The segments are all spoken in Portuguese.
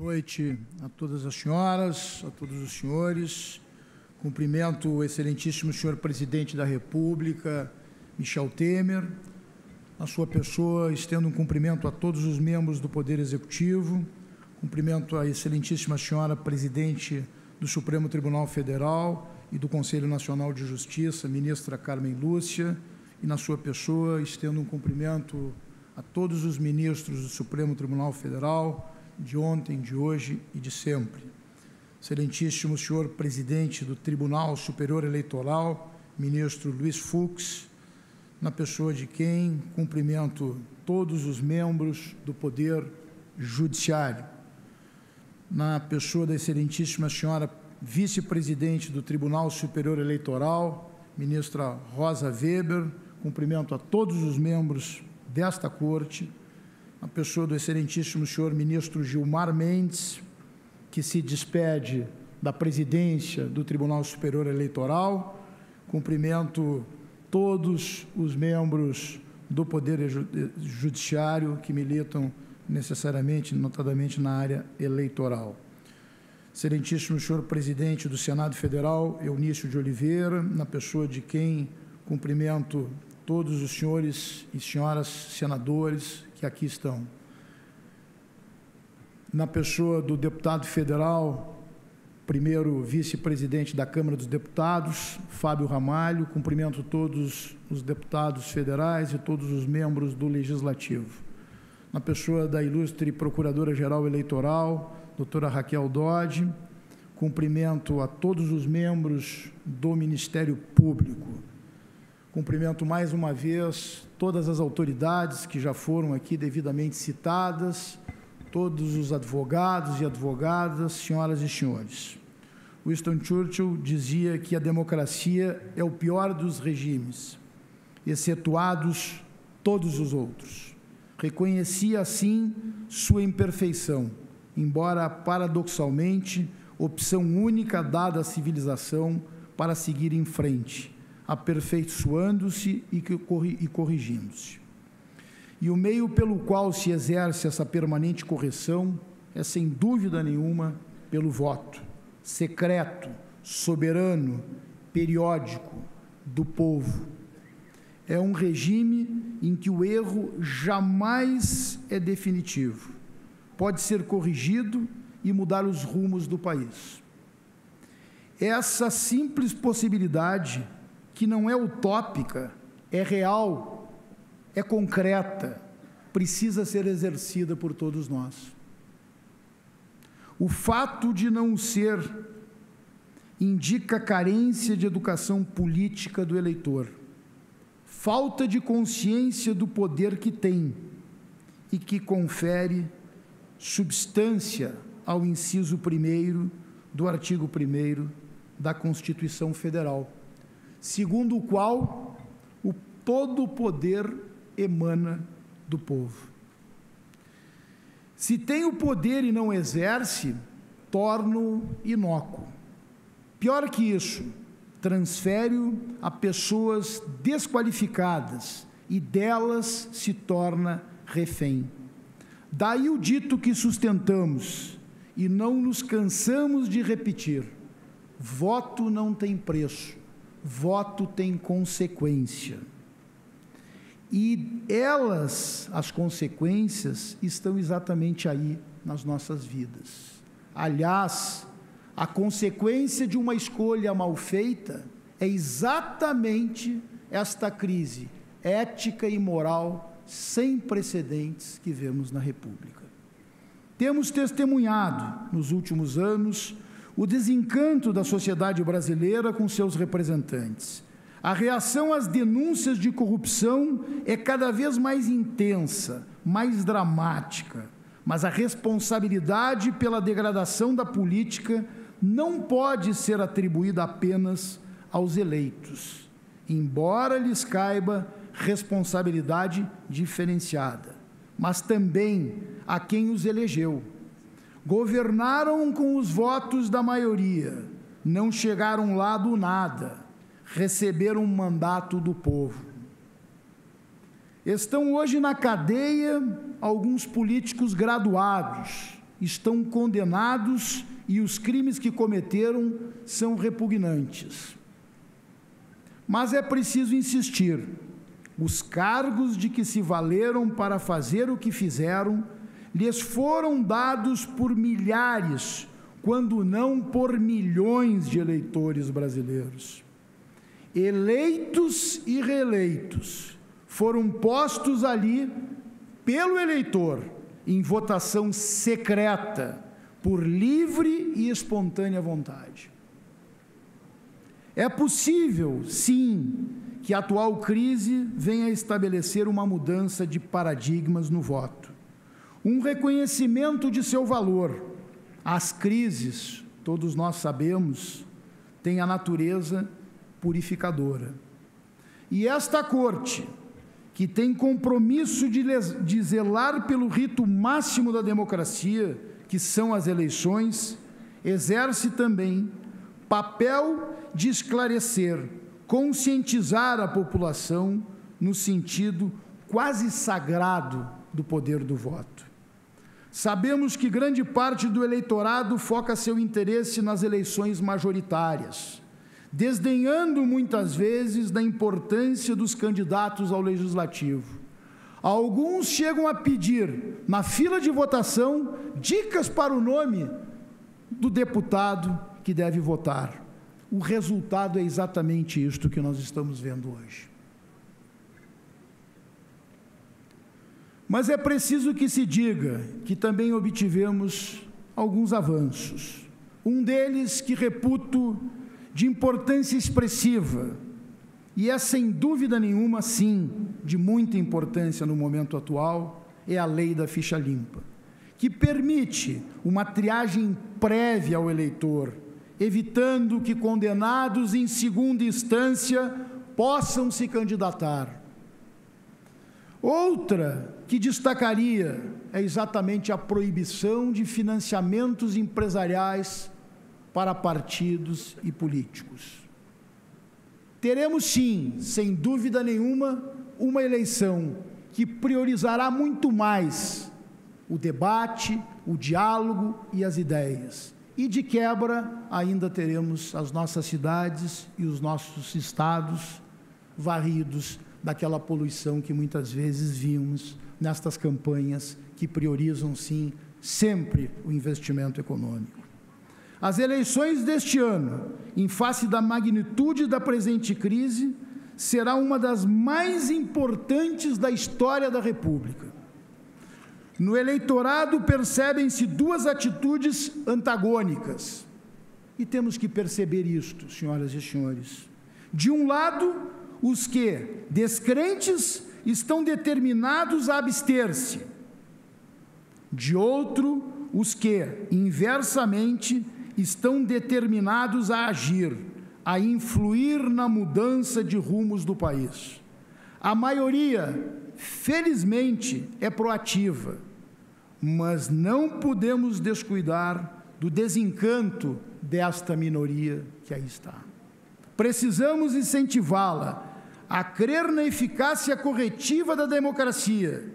Boa noite a todas as senhoras, a todos os senhores. Cumprimento o excelentíssimo senhor presidente da República, Michel Temer. Na sua pessoa, estendo um cumprimento a todos os membros do Poder Executivo. Cumprimento a excelentíssima senhora presidente do Supremo Tribunal Federal e do Conselho Nacional de Justiça, ministra Carmen Lúcia. E na sua pessoa, estendo um cumprimento a todos os ministros do Supremo Tribunal Federal, de ontem, de hoje e de sempre. Excelentíssimo senhor presidente do Tribunal Superior Eleitoral, ministro Luiz Fux, na pessoa de quem cumprimento todos os membros do Poder Judiciário. Na pessoa da excelentíssima senhora vice-presidente do Tribunal Superior Eleitoral, ministra Rosa Weber, cumprimento a todos os membros desta Corte, a pessoa do excelentíssimo senhor ministro Gilmar Mendes, que se despede da presidência do Tribunal Superior Eleitoral. Cumprimento todos os membros do Poder Judiciário que militam necessariamente, notadamente na área eleitoral. Excelentíssimo senhor presidente do Senado Federal, Eunício de Oliveira, na pessoa de quem cumprimento todos os senhores e senhoras senadores que aqui estão. Na pessoa do deputado federal, primeiro vice-presidente da Câmara dos Deputados, Fábio Ramalho, cumprimento todos os deputados federais e todos os membros do Legislativo. Na pessoa da ilustre Procuradora-Geral Eleitoral, doutora Raquel Dodge, cumprimento a todos os membros do Ministério Público. Cumprimento mais uma vez todas as autoridades que já foram aqui devidamente citadas, todos os advogados e advogadas, senhoras e senhores. Winston Churchill dizia que a democracia é o pior dos regimes, excetuados todos os outros. Reconhecia, assim, sua imperfeição, embora, paradoxalmente, opção única dada à civilização para seguir em frente, aperfeiçoando-se e corrigindo-se. E o meio pelo qual se exerce essa permanente correção é, sem dúvida nenhuma, pelo voto, secreto, soberano, periódico, do povo. É um regime em que o erro jamais é definitivo, pode ser corrigido e mudar os rumos do país. Essa simples possibilidade, que não é utópica, é real, é concreta, precisa ser exercida por todos nós. O fato de não ser indica carência de educação política do eleitor, falta de consciência do poder que tem e que confere substância ao inciso 1º do artigo 1º da Constituição Federal, segundo o qual todo o poder emana do povo. Se tem o poder e não exerce, torna-o inócuo. Pior que isso, transfere-o a pessoas desqualificadas e delas se torna refém. Daí o dito que sustentamos e não nos cansamos de repetir: voto não tem preço, voto tem consequência. E elas, as consequências, estão exatamente aí nas nossas vidas. Aliás, a consequência de uma escolha mal feita é exatamente esta crise ética e moral sem precedentes que vemos na República. Temos testemunhado, nos últimos anos, o desencanto da sociedade brasileira com seus representantes. A reação às denúncias de corrupção é cada vez mais intensa, mais dramática, mas a responsabilidade pela degradação da política não pode ser atribuída apenas aos eleitos, embora lhes caiba responsabilidade diferenciada, mas também a quem os elegeu. Governaram com os votos da maioria, não chegaram lá do nada, receberam um mandato do povo. Estão hoje na cadeia alguns políticos graduados, estão condenados e os crimes que cometeram são repugnantes. Mas é preciso insistir: os cargos de que se valeram para fazer o que fizeram lhes foram dados por milhares, quando não por milhões de eleitores brasileiros. Eleitos e reeleitos foram postos ali pelo eleitor em votação secreta, por livre e espontânea vontade. É possível, sim, que a atual crise venha a estabelecer uma mudança de paradigmas no voto, um reconhecimento de seu valor. As crises, todos nós sabemos, têm a natureza purificadora. E esta corte, que tem compromisso de zelar pelo rito máximo da democracia, que são as eleições, exerce também papel de esclarecer, conscientizar a população no sentido quase sagrado do poder do voto. Sabemos que grande parte do eleitorado foca seu interesse nas eleições majoritárias, desdenhando muitas vezes da importância dos candidatos ao legislativo. Alguns chegam a pedir, na fila de votação, dicas para o nome do deputado que deve votar. O resultado é exatamente isto que nós estamos vendo hoje. Mas é preciso que se diga que também obtivemos alguns avanços. Um deles que reputo de importância expressiva, e é sem dúvida nenhuma, sim, de muita importância no momento atual, é a lei da ficha limpa, que permite uma triagem prévia ao eleitor, evitando que condenados em segunda instância possam se candidatar. Outra que destacaria é exatamente a proibição de financiamentos empresariais para partidos e políticos. Teremos sim, sem dúvida nenhuma, uma eleição que priorizará muito mais o debate, o diálogo e as ideias. E de quebra, ainda teremos as nossas cidades e os nossos estados varridos daquela poluição que muitas vezes vimos nestas campanhas que priorizam, sim, sempre o investimento econômico. As eleições deste ano, em face da magnitude da presente crise, será uma das mais importantes da história da República. No eleitorado percebem-se duas atitudes antagônicas, e temos que perceber isto, senhoras e senhores. De um lado, os que, descrentes, estão determinados a abster-se. De outro, os que, inversamente, estão determinados a agir, a influir na mudança de rumos do país. A maioria, felizmente, é proativa, mas não podemos descuidar do desencanto desta minoria que aí está. Precisamos incentivá-la a crer na eficácia corretiva da democracia,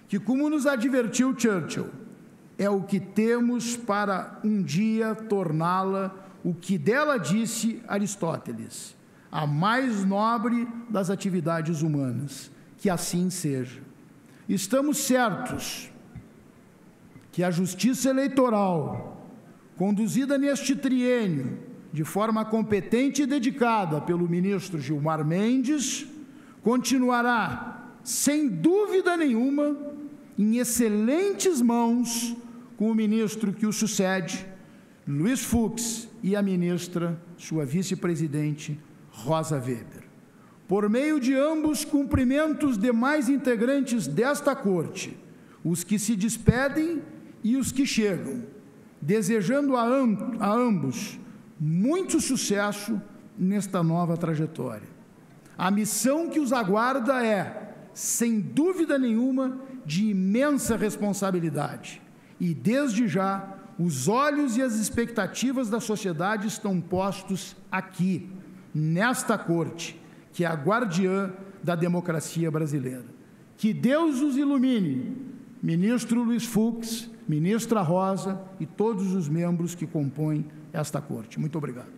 que, como nos advertiu Churchill, é o que temos para um dia torná-la o que dela disse Aristóteles, a mais nobre das atividades humanas. Que assim seja. Estamos certos que a justiça eleitoral, conduzida neste triênio, de forma competente e dedicada pelo ministro Gilmar Mendes, continuará, sem dúvida nenhuma, em excelentes mãos com o ministro que o sucede, Luiz Fux, e a ministra, sua vice-presidente, Rosa Weber. Por meio de ambos, cumprimento os demais integrantes desta corte, os que se despedem e os que chegam, desejando a ambos muito sucesso nesta nova trajetória. A missão que os aguarda é, sem dúvida nenhuma, de imensa responsabilidade. E, desde já, os olhos e as expectativas da sociedade estão postos aqui, nesta corte, que é a guardiã da democracia brasileira. Que Deus os ilumine ministro Luiz Fux, ministra Rosa e todos os membros que compõem esta Corte. Muito obrigado.